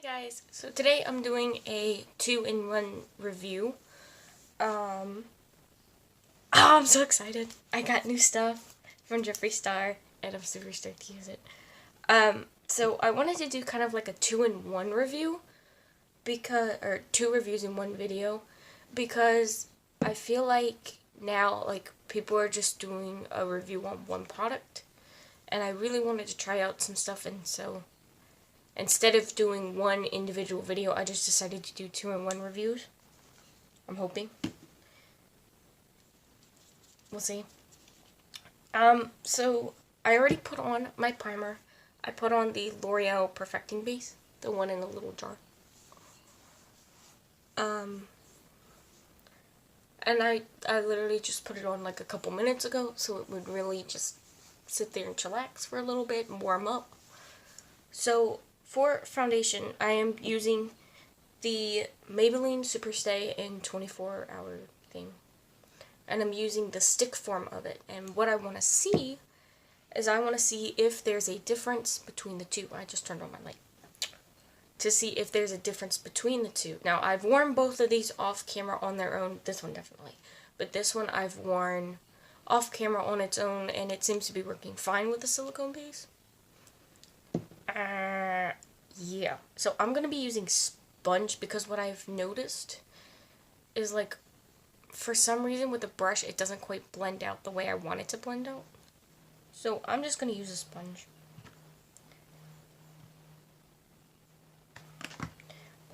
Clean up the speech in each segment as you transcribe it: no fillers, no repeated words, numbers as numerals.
Guys, so today I'm doing a 2-in-1 review. I'm so excited. I got new stuff from Jeffree Star and I'm super stoked to use it. So I wanted to do kind of like a 2-in-1 review or 2 reviews in one video because I feel like now people are just doing a review on one product and I really wanted to try out some stuff, and so instead of doing one individual video, I just decided to do 2-in-1 reviews. I'm hoping. We'll see. So I already put on my primer. I put on the L'Oreal Perfecting Base, the one in the little jar. And I literally just put it on like a couple minutes ago, so it would really just sit there and chillax for a little bit and warm up. So for foundation, I am using the Maybelline Superstay in 24-hour thing. And I'm using the stick form of it. And what I want to see is I want to see if there's a difference between the two. I just turned on my light. To see if there's a difference between the two. Now, I've worn both of these off camera on their own. This one definitely. But this one I've worn off camera on its own, and it seems to be working fine with the silicone base. Yeah. So I'm going to be using sponge because what I've noticed is for some reason with the brush it doesn't quite blend out the way I want it to blend out. So I'm just going to use a sponge.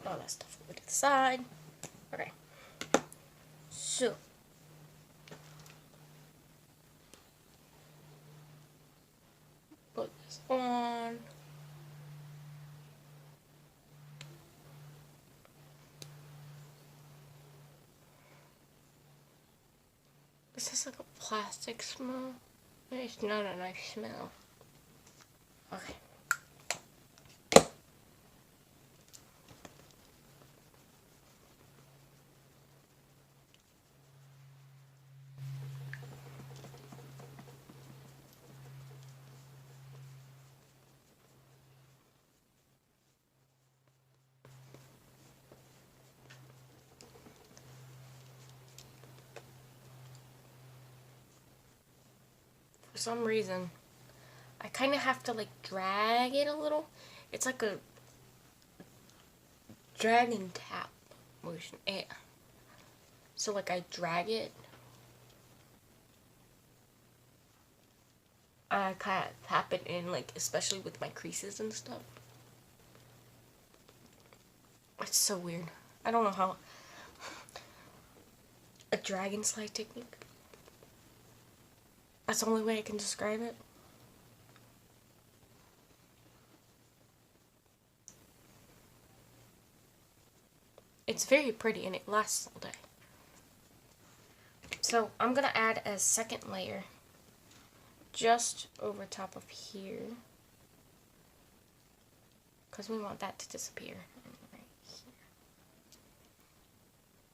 All that stuff over to the side. Okay. So put this on. This is like a plastic smell. It's not a nice smell. Okay. For some reason, I kind of have to drag it a little. It's like a drag and tap motion. So I drag it. I kind of tap it in, especially with my creases and stuff. It's so weird. I don't know how. A dragon slide technique. That's the only way I can describe it. It's very pretty and it lasts all day. So I'm going to add a second layer just over top of here, because we want that to disappear. Right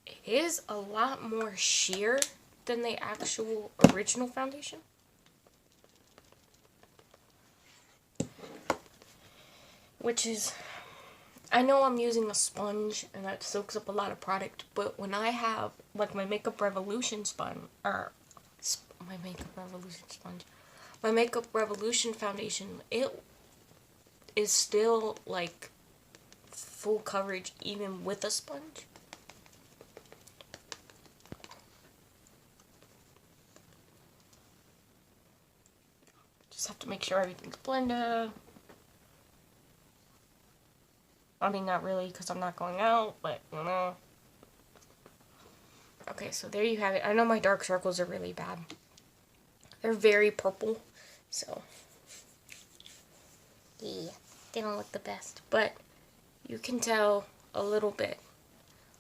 here. It is a lot more sheer than the actual original foundation. Which is, I know I'm using a sponge and that soaks up a lot of product, but when I have my Makeup Revolution sponge, my Makeup Revolution foundation, it is still full coverage even with a sponge. Just have to make sure everything's blended. I mean, not really, because I'm not going out, but, you know. Okay, so there you have it. I know my dark circles are really bad. They're very purple, so. Yeah, they don't look the best, but you can tell a little bit.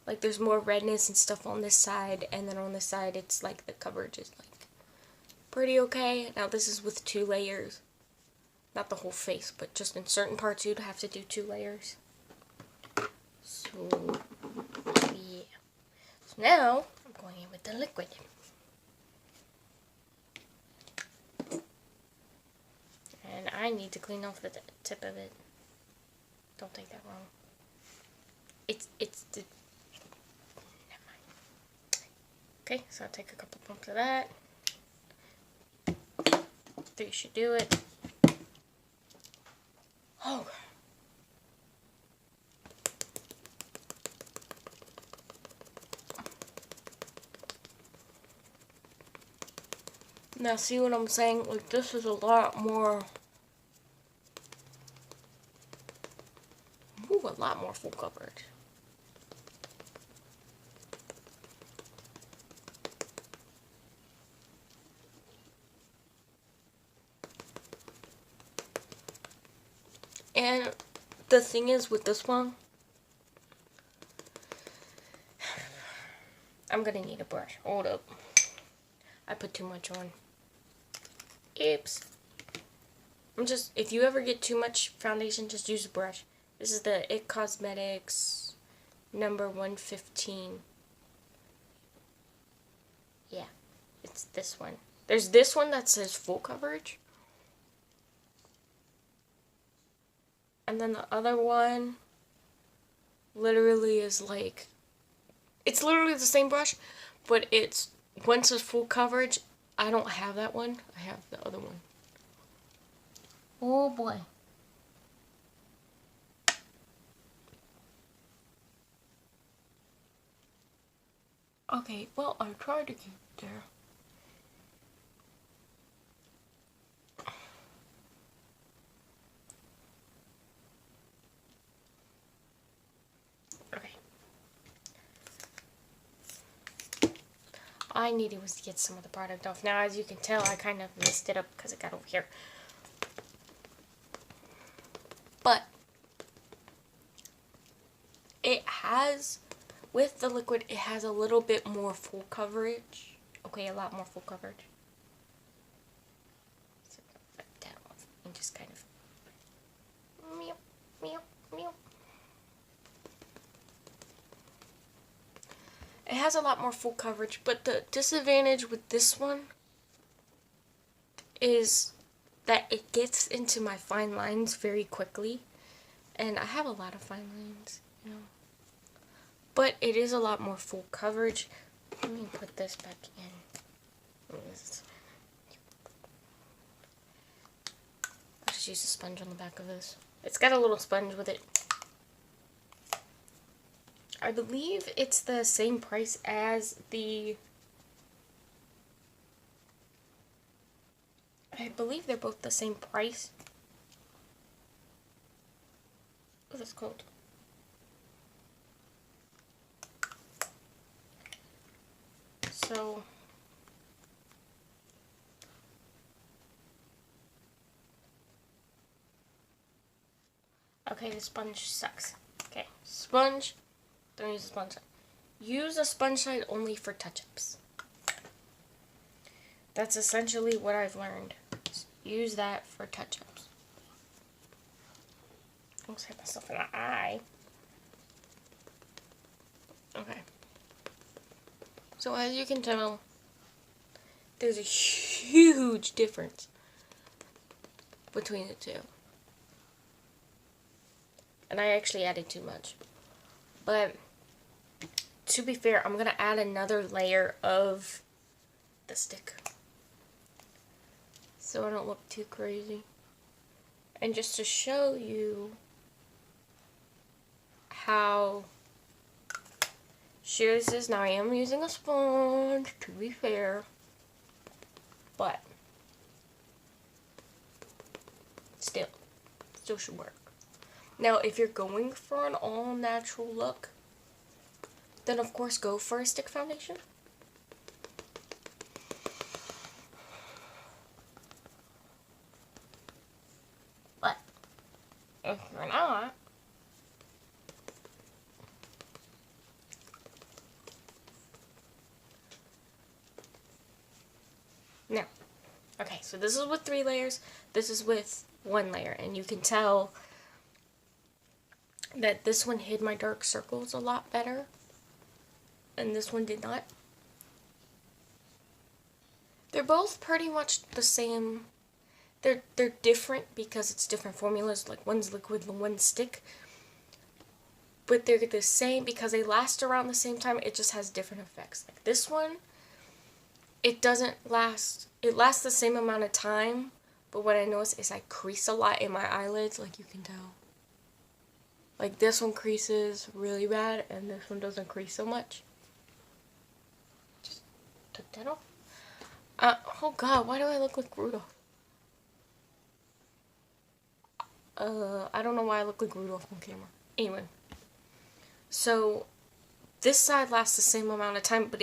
There's more redness and stuff on this side, and then on this side, it's the coverage is, pretty okay. Now, this is with 2 layers. Not the whole face, but just in certain parts, you'd have to do 2 layers. So, yeah. So now, I'm going in with the liquid. And I need to clean off the tip of it. Don't take that wrong. it's the... Never mind. Okay, so I'll take a couple pumps of that. 3 should do it. Oh. Now see what I'm saying? Like, this is a lot more... Ooh, a lot more full coverage. And the thing is with this one, I'm gonna need a brush. Hold up. I put too much on. Oops. If you ever get too much foundation, just use a brush. This is the IT Cosmetics number 115. Yeah, it's this one. There's this one that says full coverage. And then the other one literally is like, it's literally the same brush, but it's, one says full coverage. I don't have that one. I have the other one. Oh boy. Okay, well, I tried to keep it there. Okay. All I needed was to get some of the product off. Now, as you can tell, I kind of messed it up because it got over here. But it has, with the liquid, it has a little bit more full coverage. Okay, a lot more full coverage. So cut that off and just kind of meow, meow, meow. It has a lot more full coverage, but the disadvantage with this one is that it gets into my fine lines very quickly. And I have a lot of fine lines, you know. But it is a lot more full coverage. Let me put this back in. I'll just use a sponge on the back of this. It's got a little sponge with it. I believe it's the same price as the... I believe they're both the same price. Oh, that's cold. So... Okay, the sponge sucks. Okay, sponge. Don't use a sponge side. Use a sponge side only for touch-ups. That's essentially what I've learned. Just use that for touch-ups. I almost hit myself in the eye. Okay. So as you can tell, there's a huge difference between the two. And I actually added too much. But to be fair, I'm going to add another layer of the stick, so I don't look too crazy. And just to show you how sheer this is, now I am using a sponge, to be fair, but still should work. Now, if you're going for an all-natural look, then of course go for a stick foundation. But if you're not, now, okay, so this is with 3 layers, this is with 1 layer, and you can tell that this one hid my dark circles a lot better, and this one did not. They're both pretty much the same. They're different because it's different formulas, like one's liquid and one's stick. but they're the same because they last around the same time. It just has different effects. Like this one, it doesn't last. It lasts the same amount of time, but what I notice is I crease a lot in my eyelids, like you can tell. Like this one creases really bad, and this one doesn't crease so much. Just took that off. Oh god, why do I look like Rudolph? I don't know why I look like Rudolph on camera. Anyway. So, this side lasts the same amount of time, but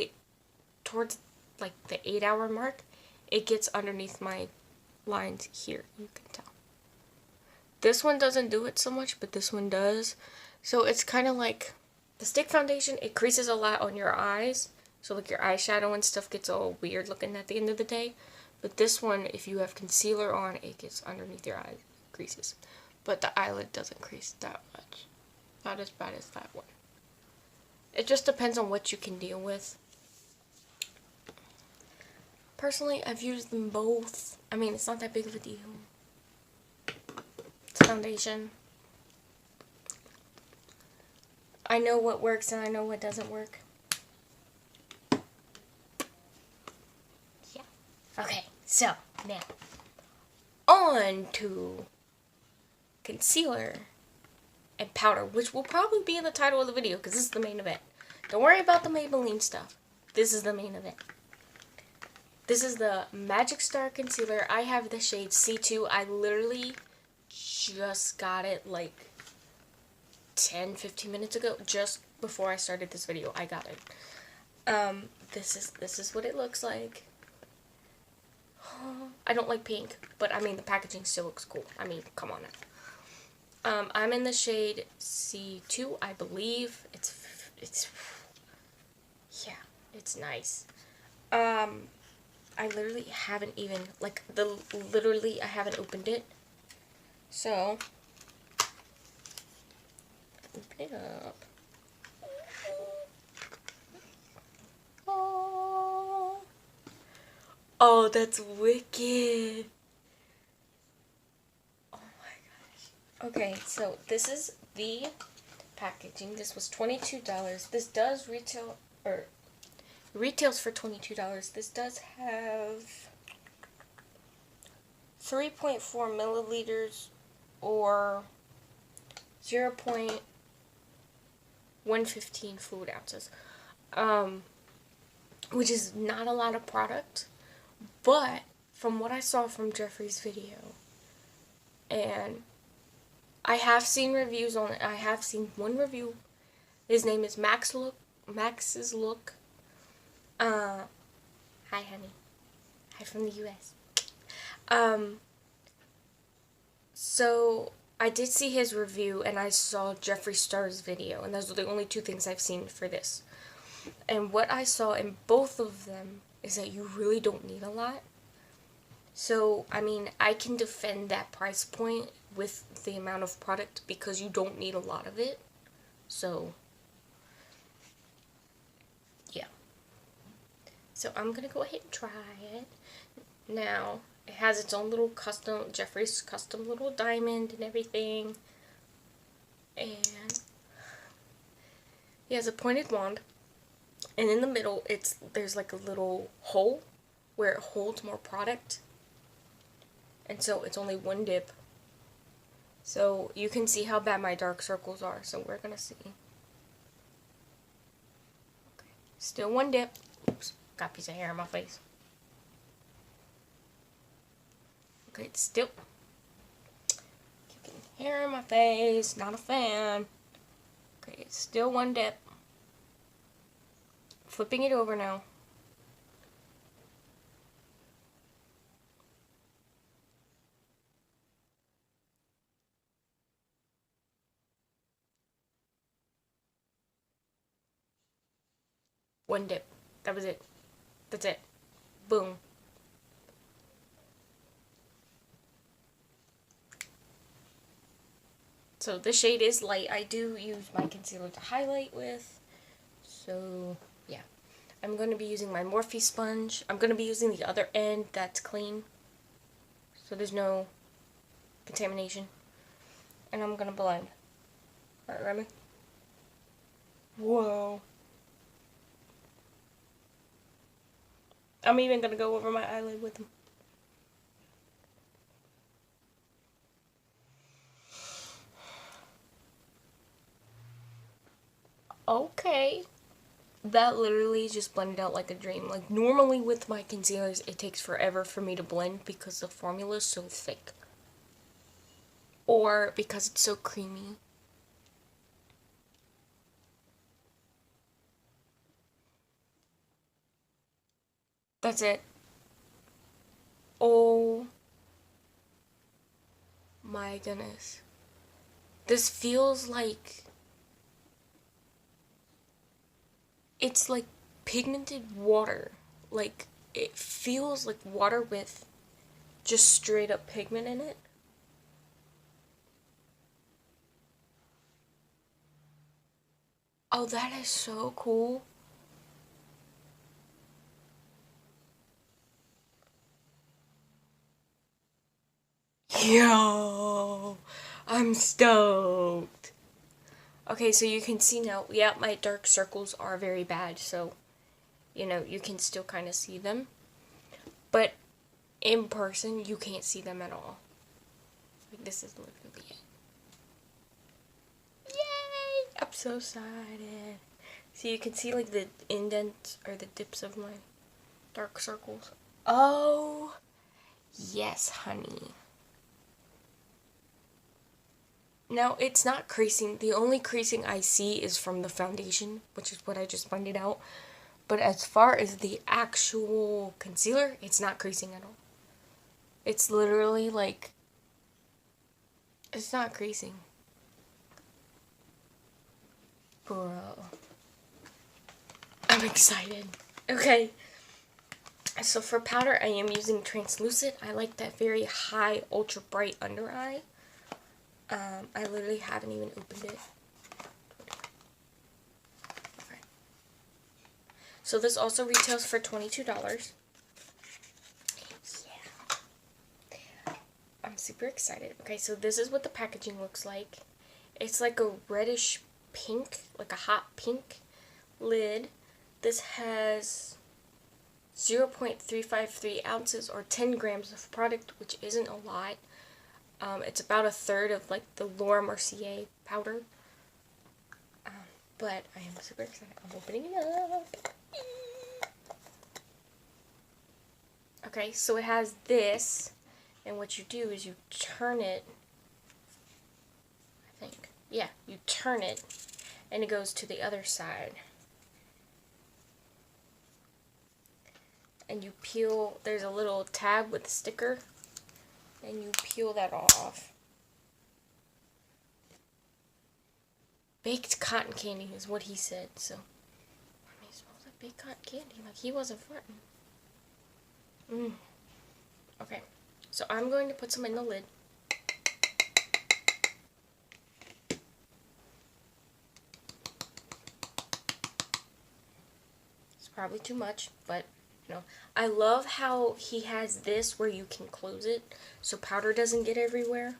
towards like the 8-hour mark, it gets underneath my lines here. You can tell. This one doesn't do it so much, but this one does. So it's kind of like the stick foundation, it creases a lot on your eyes. So like your eyeshadow and stuff gets all weird looking at the end of the day. But this one, if you have concealer on, it gets underneath your eye creases. But the eyelid doesn't crease that much. Not as bad as that one. It just depends on what you can deal with. Personally, I've used them both. I mean, it's not that big of a deal. It's foundation. I know what works and I know what doesn't work. Yeah. Okay, so now on to concealer and powder, which will probably be in the title of the video because this is the main event. Don't worry about the Maybelline stuff. This is the main event. This is the Magic Star Concealer. I have the shade C2. I literally just got it like 10-15 minutes ago, just before I started this video. I got it. This is what it looks like. I don't like pink, but I mean the packaging still looks cool. I mean, come on now. I'm in the shade C2, I believe. It's yeah, it's nice. I literally haven't even, like, I haven't opened it. So, open it up. Oh, that's wicked. Oh my gosh. Okay, so this is the packaging. This was $22. This does retail, or retails for $22. This does have 3.4 milliliters or 0.115 fluid ounces, which is not a lot of product, but from what I saw from Jeffree's video, and I have seen reviews on it. I have seen one review. His name is Max's Look. Hi honey. Hi from the US. So I did see his review and I saw Jeffree Star's video, and those are the only two things I've seen for this. And what I saw in both of them is that you really don't need a lot. So, I mean, I can defend that price point with the amount of product because you don't need a lot of it. So, yeah. So, I'm going to go ahead and try it. Now, it has its own little custom, Jeffree's custom little diamond and everything. And he has a pointed wand. And in the middle, there's like a little hole where it holds more product. And so it's only one dip. So you can see how bad my dark circles are. So we're going to see. Okay. Still one dip. Oops. Got a piece of hair on my face. Okay, it's still keeping hair on my face. Not a fan. Okay, it's still one dip. Flipping it over now. One dip. That was it. That's it. Boom. So this shade is light. I do use my concealer to highlight with. So, yeah. I'm going to be using my Morphe sponge. I'm going to be using the other end that's clean. So there's no contamination. And I'm going to blend. Alright, ready? Whoa. I'm even gonna go over my eyelid with them. Okay. That literally just blended out like a dream. Like, normally with my concealers, it takes forever for me to blend because the formula is so thick. Or because it's so creamy. That's it. Oh my goodness. This feels like... It's like pigmented water. Like, it feels like water with just straight up pigment in it. Oh, that is so cool. Yo, I'm stoked. Okay, so you can see now, yeah, my dark circles are very bad, so, you know, you can still kind of see them. But in person, you can't see them at all. Like, this is literally it. Yay! I'm so excited. So you can see, like, the indents or the dips of my dark circles. Oh, yes, honey. Now, it's not creasing. The only creasing I see is from the foundation, which is what I just pointed out. But as far as the actual concealer, it's not creasing at all. It's literally like... It's not creasing. Bro. I'm excited. Okay. So for powder, I am using translucent. I like that very high, ultra bright under eye. I literally haven't even opened it. Okay. So this also retails for $22. Yeah. I'm super excited. Okay, so this is what the packaging looks like. It's like a reddish pink, like a hot pink lid. This has 0.353 ounces or 10 grams of product, which isn't a lot. It's about a third of like the Laura Mercier powder. But I am super excited. I'm opening it up. Okay, so it has this, and what you do is you turn it, I think. Yeah, you turn it, and it goes to the other side. And you peel, there's a little tab with a sticker, and you peel that off. Baked cotton candy is what he said, so. I mean, it smells like baked cotton candy, like he wasn't fronting. Okay, so I'm going to put some in the lid. It's probably too much, but you know, I love how he has this where you can close it so powder doesn't get everywhere.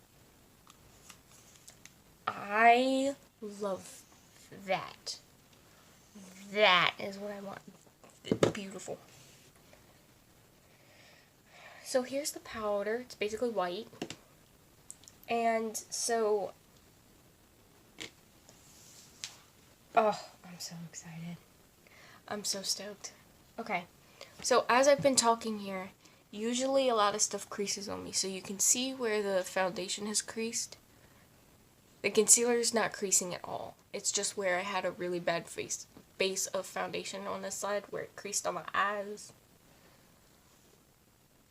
I love that. That is what I want. It's beautiful. So here's the powder. It's basically white. And so... Oh, I'm so excited. I'm so stoked. Okay. So as I've been talking here, usually a lot of stuff creases on me. So you can see where the foundation has creased. The concealer is not creasing at all. It's just where I had a really bad base of foundation on this side where it creased on my eyes.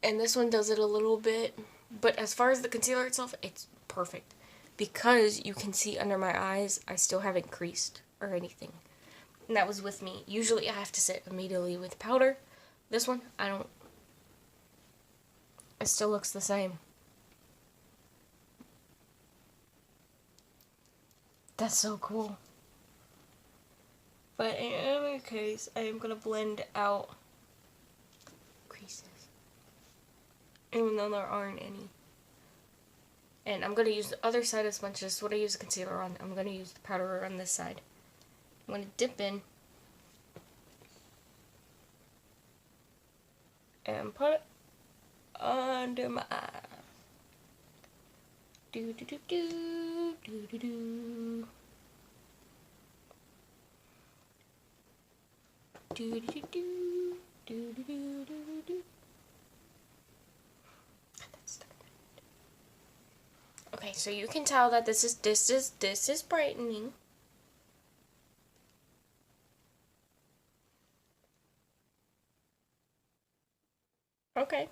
And this one does it a little bit. But as far as the concealer itself, it's perfect. Because you can see under my eyes, I still haven't creased or anything. And that was with me. Usually I have to sit immediately with powder. This one, I don't. It still looks the same. That's so cool. But in any case, I am going to blend out creases. Even though there aren't any. And I'm going to use the other side as much as what I use the concealer on. I'm going to use the powder on this side. I'm going to dip in and put it under my eye. Do do do do do do do. Do do do do do do do do do. Okay, so you can tell that this is brightening. Okay.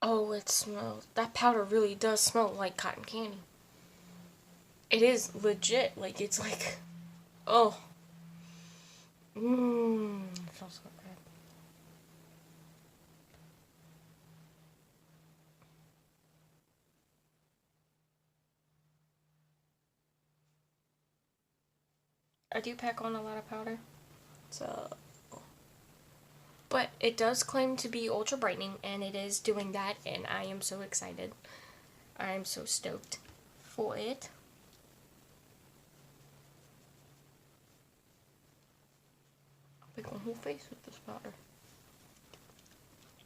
Oh, it smells. That powder really does smell like cotton candy. It is legit. Like, it's like, oh. Mmm. It smells so good. I do pack on a lot of powder. So. But it does claim to be ultra brightening, and it is doing that, and I am so excited. I am so stoked for it. I'll pick my whole face with this powder.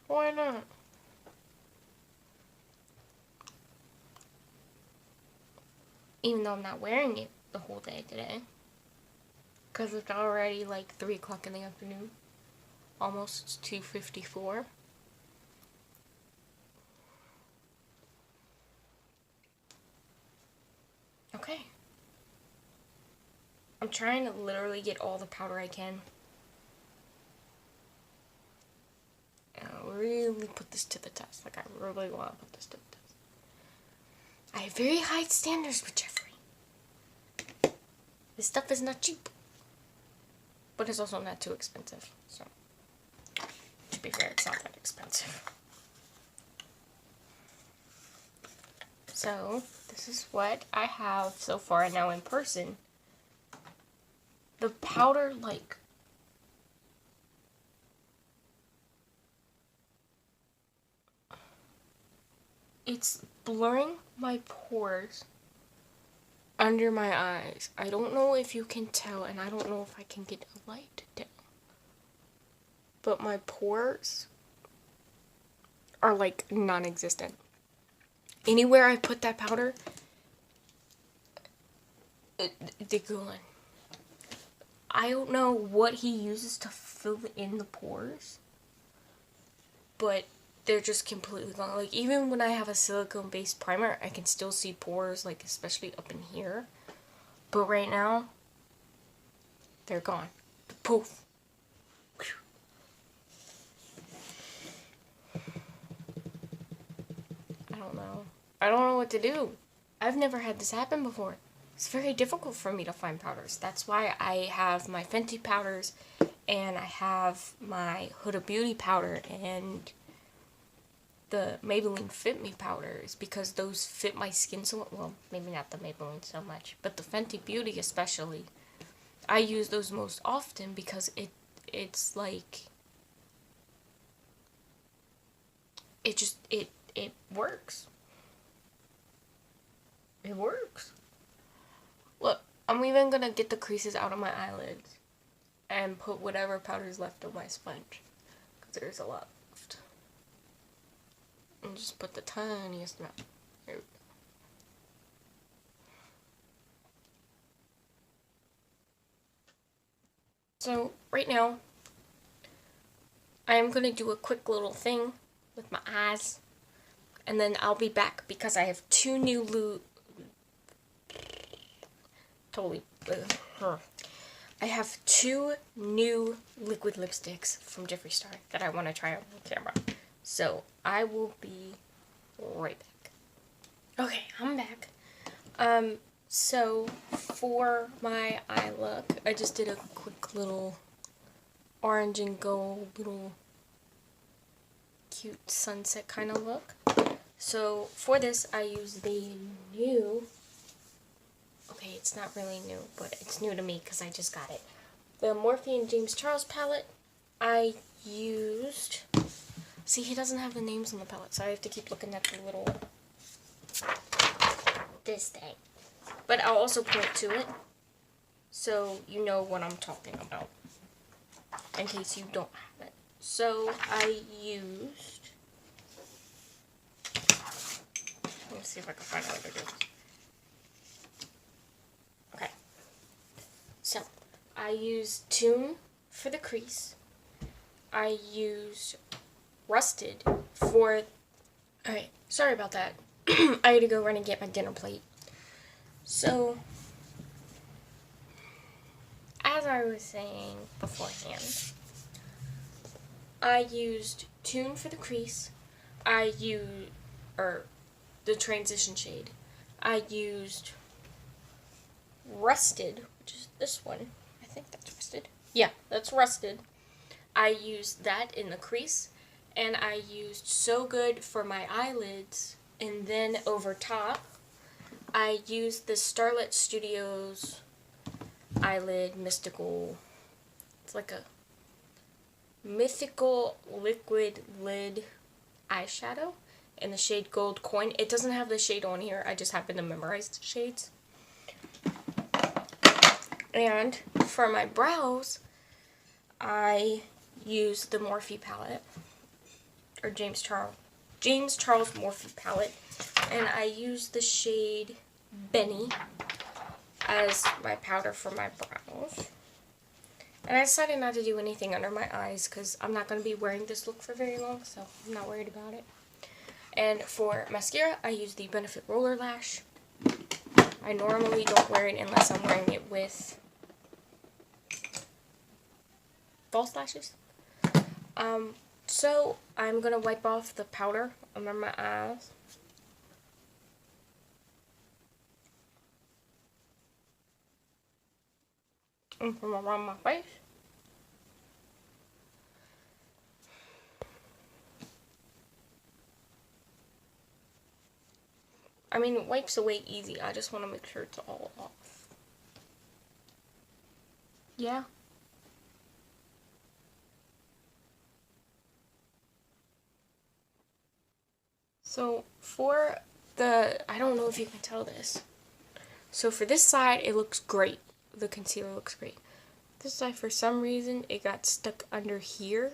Why not? Even though I'm not wearing it the whole day today. Because it's already like 3 o'clock in the afternoon. Almost 2:54. Okay. I'm trying to literally get all the powder I can. And I'll really put this to the test. Like, I really want to put this to the test. I have very high standards with Jeffree. This stuff is not cheap. But it's also not too expensive. So, to be fair, it's not that expensive. So, this is what I have so far now in person. The powder, like, it's blurring my pores under my eyes. I don't know if you can tell, and I don't know if I can get a light down. But my pores are like non-existent. Anywhere I put that powder, they're gone. I don't know what he uses to fill in the pores, but they're just completely gone. Like, even when I have a silicone-based primer, I can still see pores, like, especially up in here. But right now, they're gone. Poof. I don't know. I don't know what to do. I've never had this happen before. It's very difficult for me to find powders. That's why I have my Fenty powders, and I have my Huda Beauty powder, and the Maybelline Fit Me powders, because those fit my skin so well. Maybe not the Maybelline so much, but the Fenty Beauty especially. I use those most often because it's like, it works. It works. Look, I'm even gonna get the creases out of my eyelids and put whatever powder's left on my sponge, because there's a lot left. And just put the tiniest amount. There we go. So, right now, I am gonna do a quick little thing with my eyes, and then I'll be back because I have two new I have two new liquid lipsticks from Jeffree Star that I want to try on camera. So I will be right back. Okay, I'm back. So for my eye look, I just did a quick little orange and gold little cute sunset kind of look. So for this, I use the new, okay, it's not really new, but it's new to me because I just got it. The Morphe and James Charles palette. I used, see, he doesn't have the names on the palette, so I have to keep looking at the little this thing. But I'll also point to it so you know what I'm talking about in case you don't have it. So I used, let me see if I can find out what it is. Okay. So I used Tune for the crease. I used Rusted for, alright, sorry about that. I had to go run and get my dinner plate. So, as I was saying beforehand, I used Tune for the crease. I used, the transition shade. I used Rusted, which is this one. I think that's Rusted. Yeah, that's Rusted. I used that in the crease. And I used So Good for my eyelids. And then over top, I used the Starlit Studios eyelid mystical. It's like a mythical liquid lid eyeshadow in the shade Gold Coin. It doesn't have the shade on here. I just happen to memorize the shades. And for my brows, I used the Morphe palette. Or James Charles Morphe palette, and I used the shade Benny as my powder for my brows. And I decided not to do anything under my eyes because I'm not going to be wearing this look for very long, so I'm not worried about it. And for mascara, I use the Benefit Roller Lash. I normally don't wear it unless I'm wearing it with false lashes. So, I'm going to wipe off the powder under my eyes. And from around my face. I mean, it wipes away easy. I just want to make sure it's all off. Yeah. So for the, I don't know if you can tell this. So for this side, it looks great. The concealer looks great. This side, for some reason, it got stuck under here.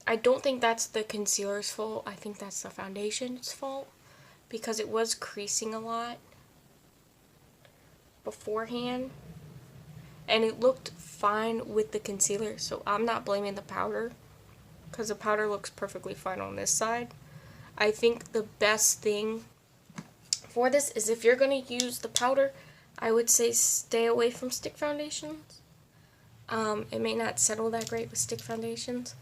I don't think that's the concealer's fault. I think that's the foundation's fault. Because it was creasing a lot beforehand. And it looked fine with the concealer. So I'm not blaming the powder. Because the powder looks perfectly fine on this side. I think the best thing for this is if you're going to use the powder, I would say stay away from stick foundations. It may not settle that great with stick foundations.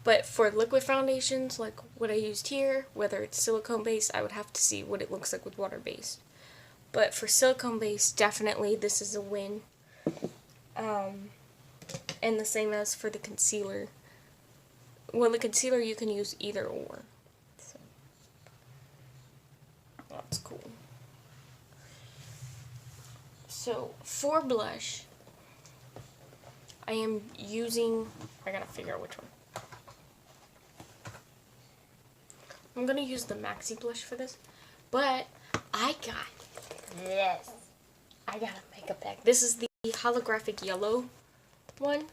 But for liquid foundations, like what I used here, whether it's silicone based, I would have to see what it looks like with water based. But for silicone based, definitely this is a win. And the same as for the concealer. Well, the concealer you can use either or. So, that's cool. So, for blush, I am using, I gotta figure out which one. I'm gonna use the Maxi blush for this, but I got this. I got a makeup bag. This is the holographic yellow one.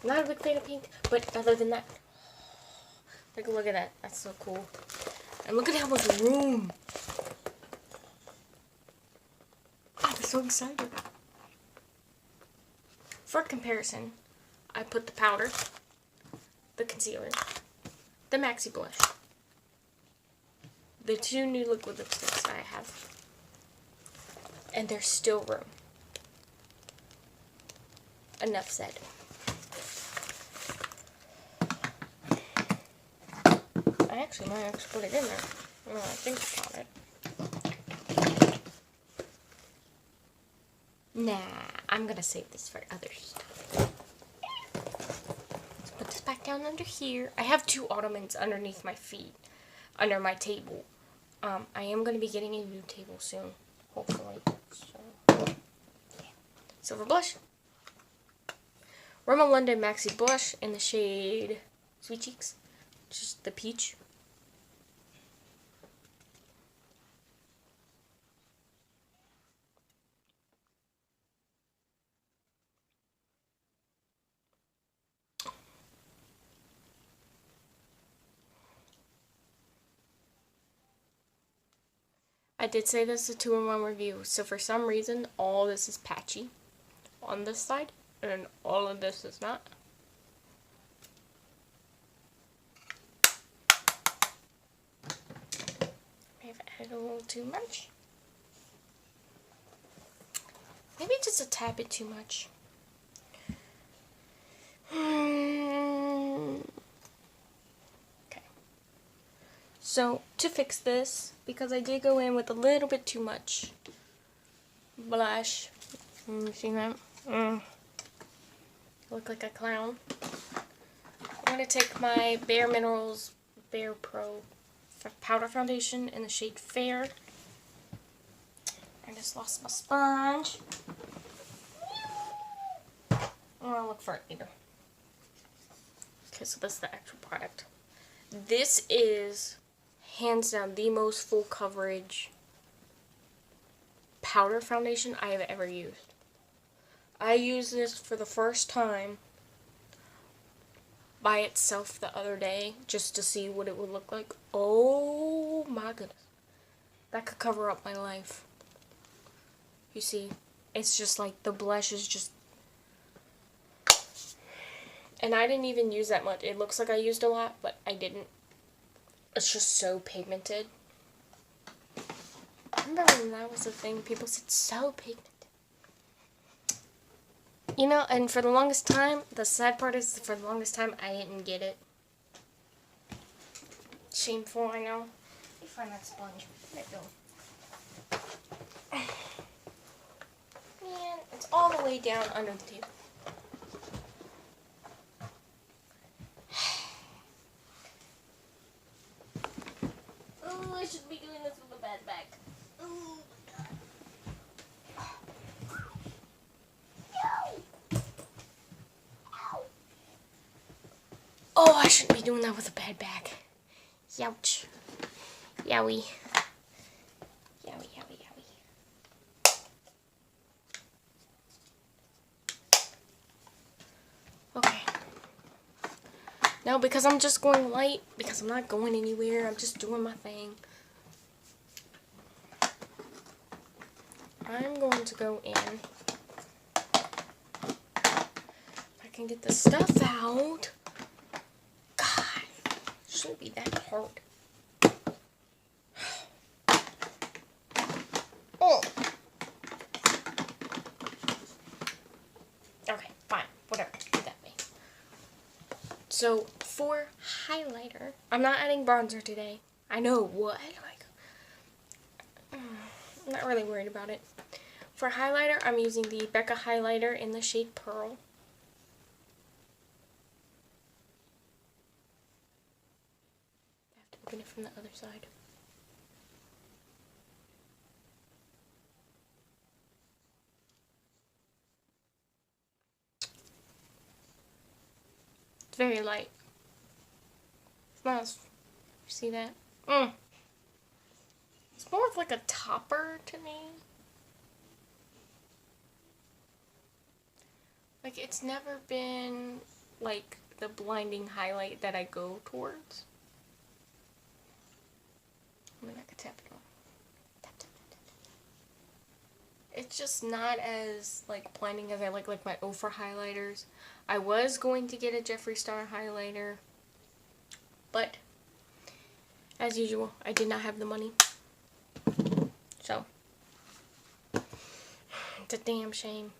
Not a big fan of pink, but other than that, take a look at that. That's so cool. And look at how much room. I'm so excited. For comparison, I put the powder, the concealer, the Maxi blush, the two new liquid lipsticks that I have, and there's still room. Enough said. I actually might have to put it in there. When I think about it. Nah, I'm gonna save this for other stuff. Let's put this back down under here. I have two ottomans underneath my feet, under my table. I am gonna be getting a new table soon, hopefully. So, yeah. Silver blush. Rimmel London Maxi Blush in the shade Sweet Cheeks. Just the peach. I did say this is a 2-in-1 review, so for some reason, all this is patchy on this side, and all of this is not. May have added a little too much. Maybe just a tad bit too much. Okay. So, to fix this, because I did go in with a little bit too much blush. See that? I look like a clown. I'm going to take my Bare Minerals Bare Pro powder foundation in the shade Fair. I just lost my sponge. I'll look for it later. Okay, so that's the actual product. This is hands down the most full coverage powder foundation I have ever used. I used this for the first time by itself the other day just to see what it would look like. Oh my goodness. That could cover up my life. You see, it's just like the blush is just... And I didn't even use that much. It looks like I used a lot, but I didn't. It's just so pigmented. Remember when that was a thing? People said, so pigmented. You know, and for the longest time, the sad part is, for the longest time, I didn't get it. Shameful, I know. Let me find that sponge. Where'd it go? Man, it's all the way down under the table. Oh, I shouldn't be doing this with a bad back. Oh, God. Oh, I shouldn't be doing that with a bad back. Youch. Yowie. Yowie, yowie, yowie. Okay. Now, because I'm just going light, because I'm not going anywhere, I'm just doing my thing. I'm going to go in. If I can get the stuff out. God, it shouldn't be that hard. Oh. Okay, fine, whatever, do that way. So, for highlighter, I'm not adding bronzer today. I know, what? Like, I'm not really worried about it. For highlighter, I'm using the Becca highlighter in the shade Pearl. I have to open it from the other side. It's very light. It's not as, you see that? It's more of like a topper to me. Like, it's never been like the blinding highlight that I go towards. I mean, I could tap it on. Tap, tap, tap, tap, tap. It's just not as like blinding as I like my Ofra highlighters. I was going to get a Jeffree Star highlighter, but as usual, I did not have the money. So, it's a damn shame.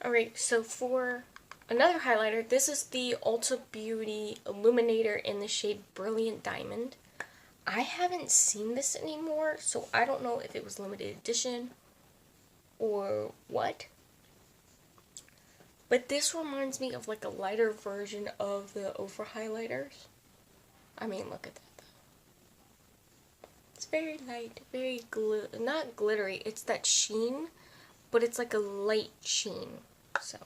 Alright, so for another highlighter, this is the Ulta Beauty Illuminator in the shade Brilliant Diamond. I haven't seen this anymore, so I don't know if it was limited edition or what. But this reminds me of like a lighter version of the Ofra highlighters. I mean, look at that. It's very light, very not glittery, it's that sheen, but it's like a light sheen. So,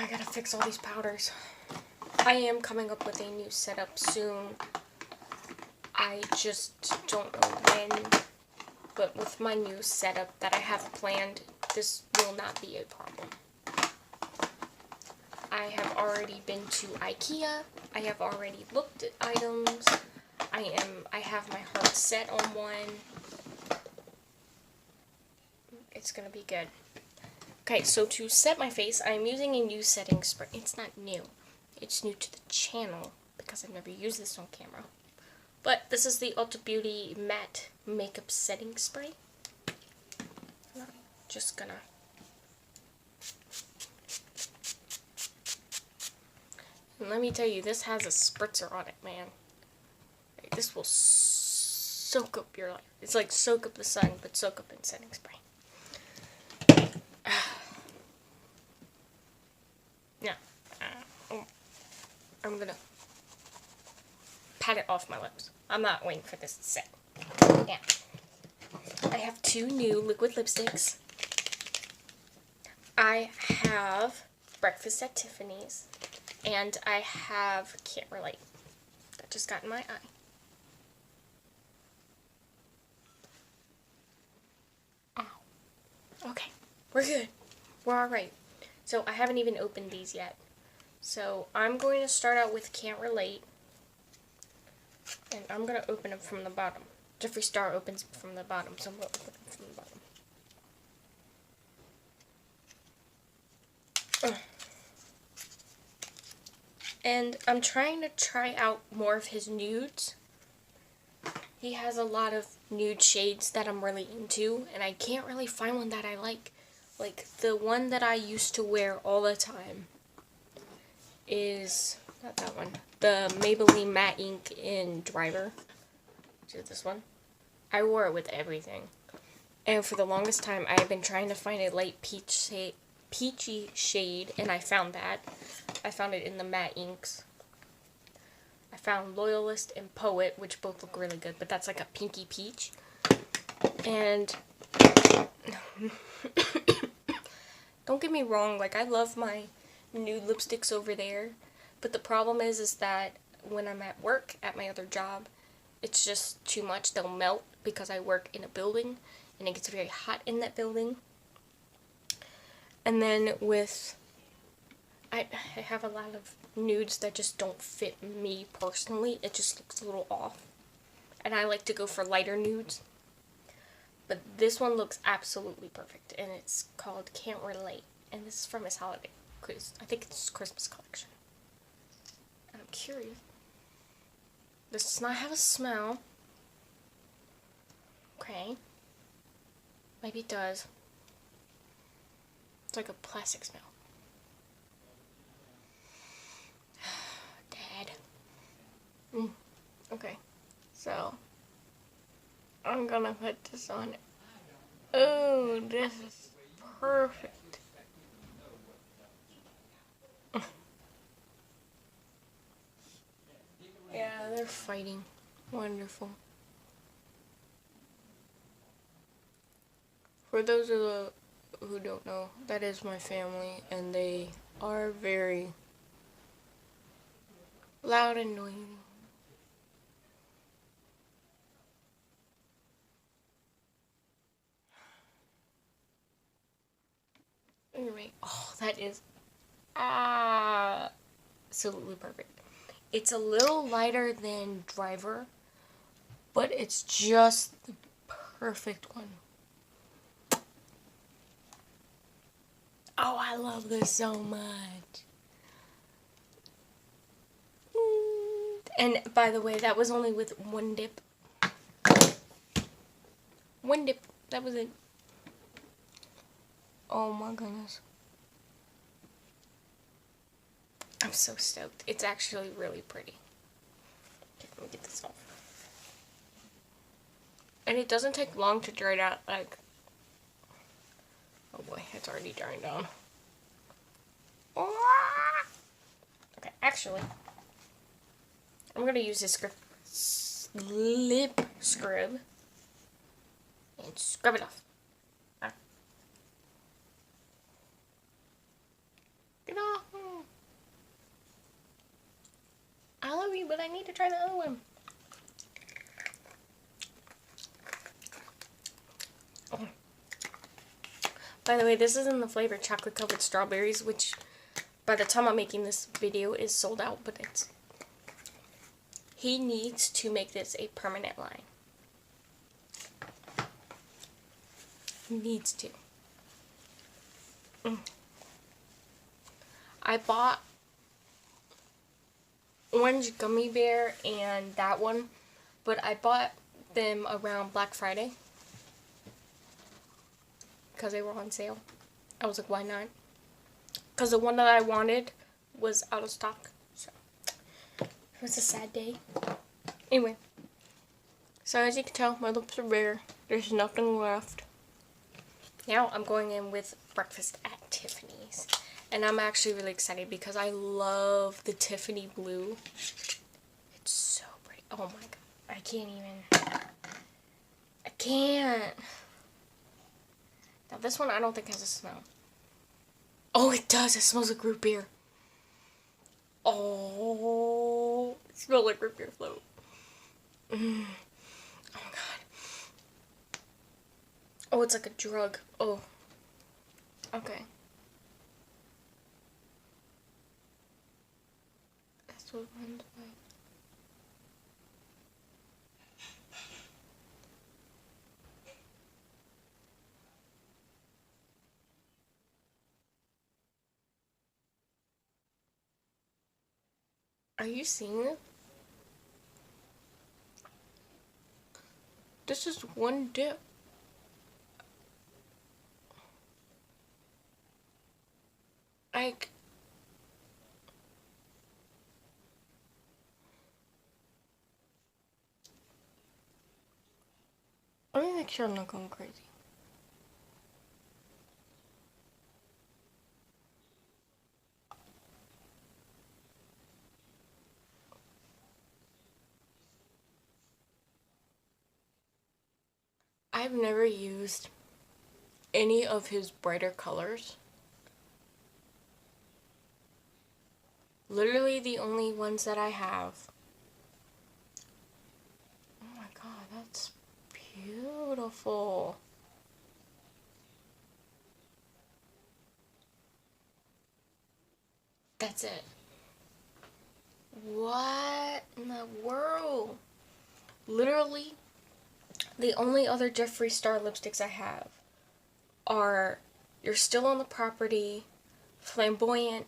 I gotta fix all these powders. I am coming up with a new setup soon. I just don't know when. But with my new setup that I have planned, this will not be a problem. I have already been to IKEA. I have already looked at items. I have my heart set on one. It's gonna be good. Okay, so to set my face, I'm using a new setting spray. It's not new. It's new to the channel because I've never used this on camera. But this is the Ulta Beauty Matte Makeup Setting Spray. I'm just gonna... And let me tell you, this has a spritzer on it, man. This will soak up your life. It's like soak up the sun, but soak up in setting spray. Yeah. I'm gonna pat it off my lips. I'm not waiting for this to set. Yeah. I have 2 new liquid lipsticks. I have Breakfast at Tiffany's. And I have Can't Relate. That just got in my eye. Ow. Okay. We're good. We're alright. So I haven't even opened these yet. So I'm going to start out with Can't Relate. And I'm going to open them from the bottom. Jeffree Star opens from the bottom, so I'm going to open them from the bottom. And I'm trying to try out more of his nudes. He has a lot of nude shades that I'm really into, and I can't really find one that I like. Like, the one that I used to wear all the time is, not that one, the Maybelline Matte Ink in Driver, which is this one. I wore it with everything. And for the longest time, I have been trying to find a light peachy shade, and I found that. I found it in the matte inks. I found Loyalist and Poet, which both look really good, but that's like a pinky peach. And don't get me wrong, like, I love my nude lipsticks over there, but the problem is that when I'm at work at my other job, it's just too much. They'll melt because I work in a building and it gets very hot in that building. And then with I have a lot of nudes that just don't fit me personally. It just looks a little off. And I like to go for lighter nudes. But this one looks absolutely perfect. And it's called Can't Relate. And this is from his holiday. I think it's Christmas collection. And I'm curious. This does not have a smell. Okay. Maybe it does. It's like a plastic smell. Dad. Okay. So, I'm gonna put this on it. Oh, this is perfect. Yeah, they're fighting. Wonderful. For those of the who don't know, that is my family, and they are very loud and noisy. Anyway, oh, that is absolutely perfect. It's a little lighter than Driver, but it's just the perfect one. Oh, I love this so much. And by the way, that was only with one dip. One dip. That was it. Oh my goodness. I'm so stoked. It's actually really pretty. Okay, let me get this off. And it doesn't take long to dry it out. Like, oh boy, it's already drying down. Okay, actually, I'm gonna use this lip scrub and scrub it off. Get off. but I need to try the other one. Oh. By the way, this is in the flavor chocolate covered strawberries, which by the time I'm making this video is sold out, but it's... He needs to make this a permanent line. He needs to. I bought orange gummy bear and that one, but I bought them around Black Friday because they were on sale. I was like, why not? Because the one that I wanted was out of stock. So it was a sad day. Anyway, so as you can tell, my lips are bare. There's nothing left. Now I'm going in with breakfast at Tiffany's. And I'm actually really excited because I love the Tiffany blue. It's so pretty. Oh my god. I can't even. I can't. Now this one I don't think has a smell. Oh, it does. It smells like root beer. Oh, it smells like root beer float. Oh my god. Oh, it's like a drug. Oh. Okay. That's what runs by. Are you seeing it? This is one dip. Like, let me make sure I'm not going crazy. I've never used any of his brighter colors. Literally the only ones that I have. Oh my god, that's beautiful. That's it. What in the world? Literally, the only other Jeffree Star lipsticks I have are You're Still on the Property, Flamboyant,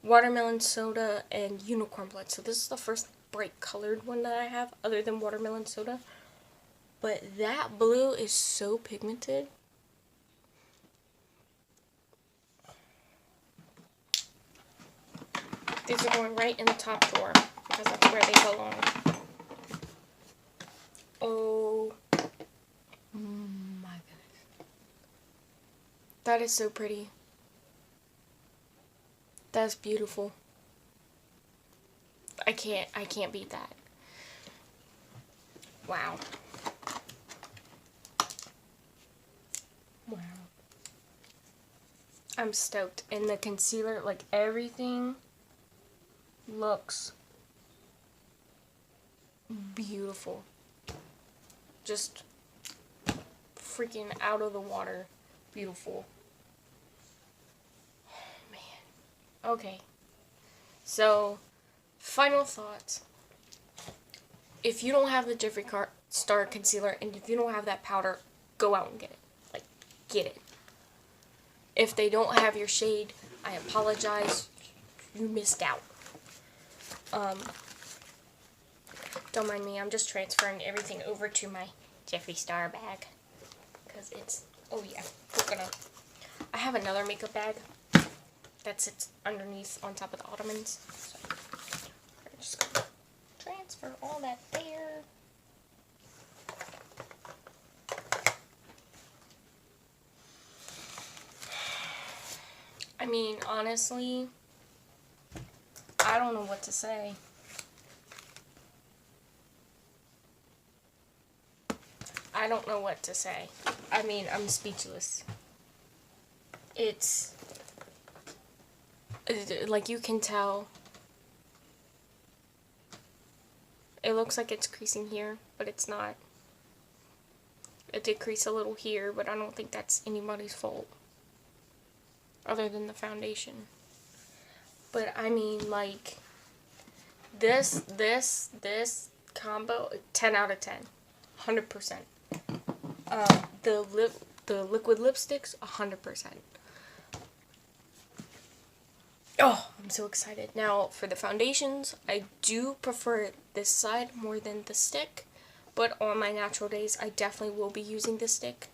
Watermelon Soda, and Unicorn Blood. So this is the first bright colored one that I have other than Watermelon Soda. But that blue is so pigmented. These are going right in the top drawer because that's where they belong. Oh my goodness. That is so pretty. That's beautiful. I can't beat that. Wow. Wow. I'm stoked. And the concealer, like everything looks beautiful. Just freaking out of the water beautiful. Oh, man. Okay. So, final thoughts. If you don't have the Jeffree Star concealer and if you don't have that powder, go out and get it. Like, get it. If they don't have your shade, I apologize. You missed out. Don't mind me, I'm just transferring everything over to my Jeffree Star bag. Because it's, oh yeah, I have another makeup bag that sits underneath on top of the ottomans. So, I'm just going to transfer all that there. I mean, honestly, I don't know what to say. I don't know what to say. I mean, I'm speechless. It's like you can tell It looks like it's creasing here, but it's not. It did crease a little here, but I don't think that's anybody's fault other than the foundation. But I mean, like, this combo, 10 out of 10. 100%. The liquid lipsticks, 100%. Oh, I'm so excited. Now, for the foundations, I do prefer this side more than the stick. But on my natural days, I definitely will be using the stick.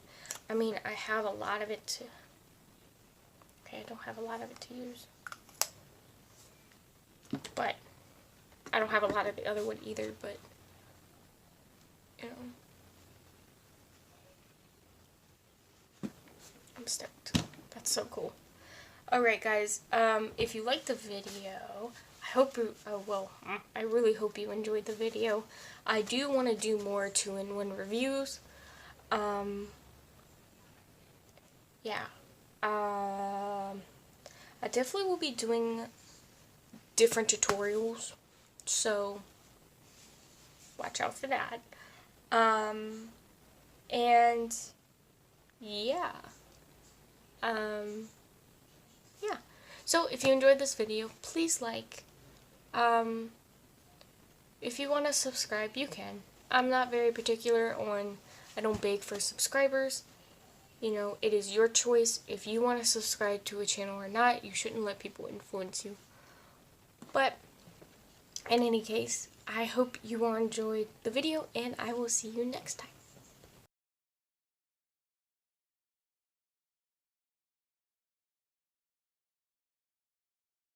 I mean, I have a lot of it to... Okay, I don't have a lot of it to use. But I don't have a lot of the other one either, but... You know... I'm stoked. That's so cool. Alright guys, if you liked the video, I hope you, I really hope you enjoyed the video. I do want to do more 2-in-1 reviews. Yeah. I definitely will be doing different tutorials, so watch out for that. And yeah. Yeah. So if you enjoyed this video, please like. If you want to subscribe, you can. I'm not very particular on, I don't beg for subscribers. You know, it is your choice. If you want to subscribe to a channel or not, you shouldn't let people influence you. But, in any case, I hope you all enjoyed the video, and I will see you next time.